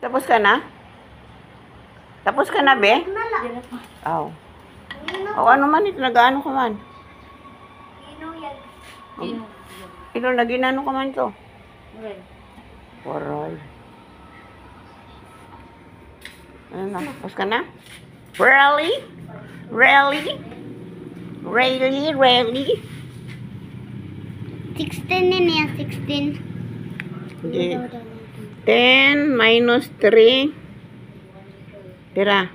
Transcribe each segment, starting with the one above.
Tapos ka na? Tapos ka na, be? Aw. O ano man ito, nag-ano ka man? Ito, nag-inano ka man to? Waray. Ano na? Tapos ka na? Really? Really? Really? Really? 16 din yan, 16. Hindi. 10 minus 3. Tira.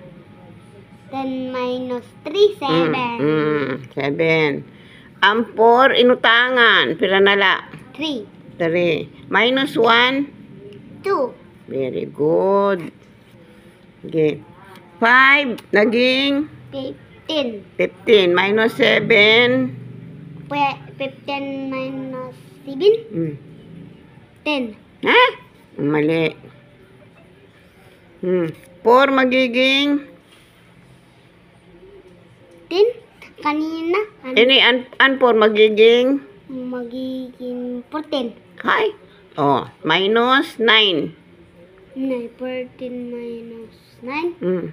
10 minus 3, 7. 7. Ang 4, inutangan. Pira nala. 3. 3. Minus 1. 2. Very good. Okay. 5, naging 15. 15. Minus 7. 15 minus 7. 10. Ha? Mali. 4 magiging 10. Kanina. ini an 4 magiging Magiging 14. Hi. Oh, minus 9. 14 minus 9.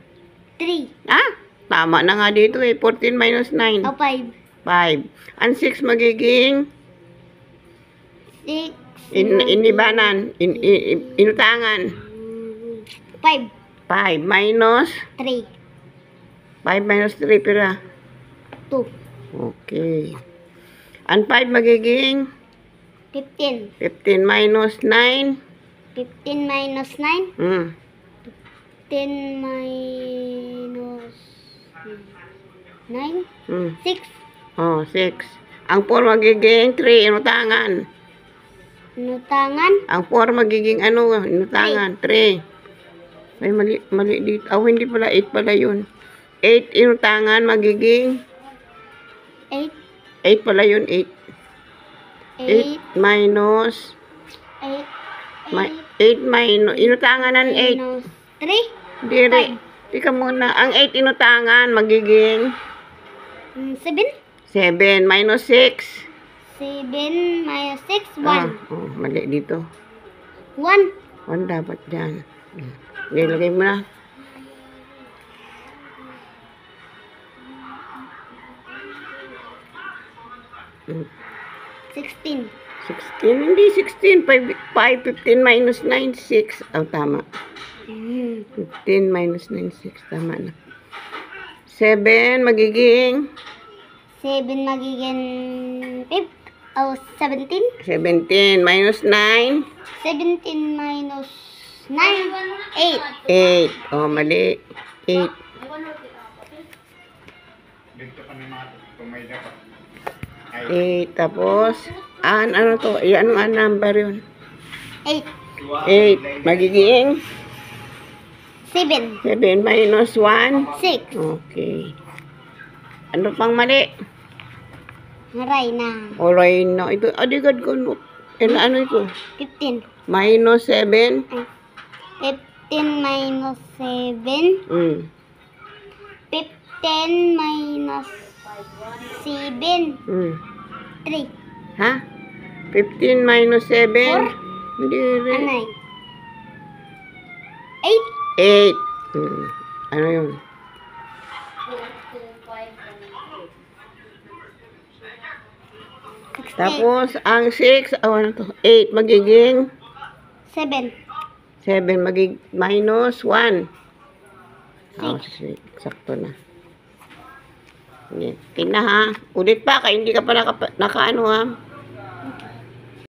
3. Ah, tama na nga dito eh. 14 minus 9. O 5. 5. Ang 6 magiging 6. inibanan. Inutangan. 5. 5 minus 3. 5 minus 3 pira. 2. Okay. Ang 5 magiging 15. 15 minus 9. 15 minus 9. 10 minus 9. 6. Oh, 6. Ang 4 magiging 3. Inutangan. Nutangan. Ang 4 magiging ano? Inutangan. 3. Ay, mali dito. Oh, hindi pala. 8 pala yun. 8 inutangan magiging 8. 8 pala yun. 8. 8 minus 8. 8 minus inutangan ng 8. Minus 3. Dire. Tika muna. Ang 8 inutangan magiging 7. 7 minus 6. 7 minus 6. 1. Oh, mali dito. 1. 1 dapat dyan. Nilagay mo na. Hmm. 16. 16. Hindi 16. 5, 15 minus 9, 6. Oh, tama. 15 minus 9, 6. Tama na. 7 magiging 7 magiging 5. O 17. 17 minus 9. 17 minus 9. 8. 8. Oh, mali. 8. Tapos, ano to? Ano ang number yun? 8. 8. Magiging 7. 7 minus 1. 6. Okay. Ano pang mali? Haray na. Alright na. Ito, adigad ko. No. Ano ito? 15. Minus 7. 15 minus 7. 15 minus 7. 3. Ha? 15 minus 7? 4? Hindi rin. Anay. 8. Ano yun? Tapos, ang 6, ano to? 8 magiging 7. 7 magiging minus 1. Oh, sakto na. Tingnan ha. Ulit pa, kaya hindi ka pa naka ano ha.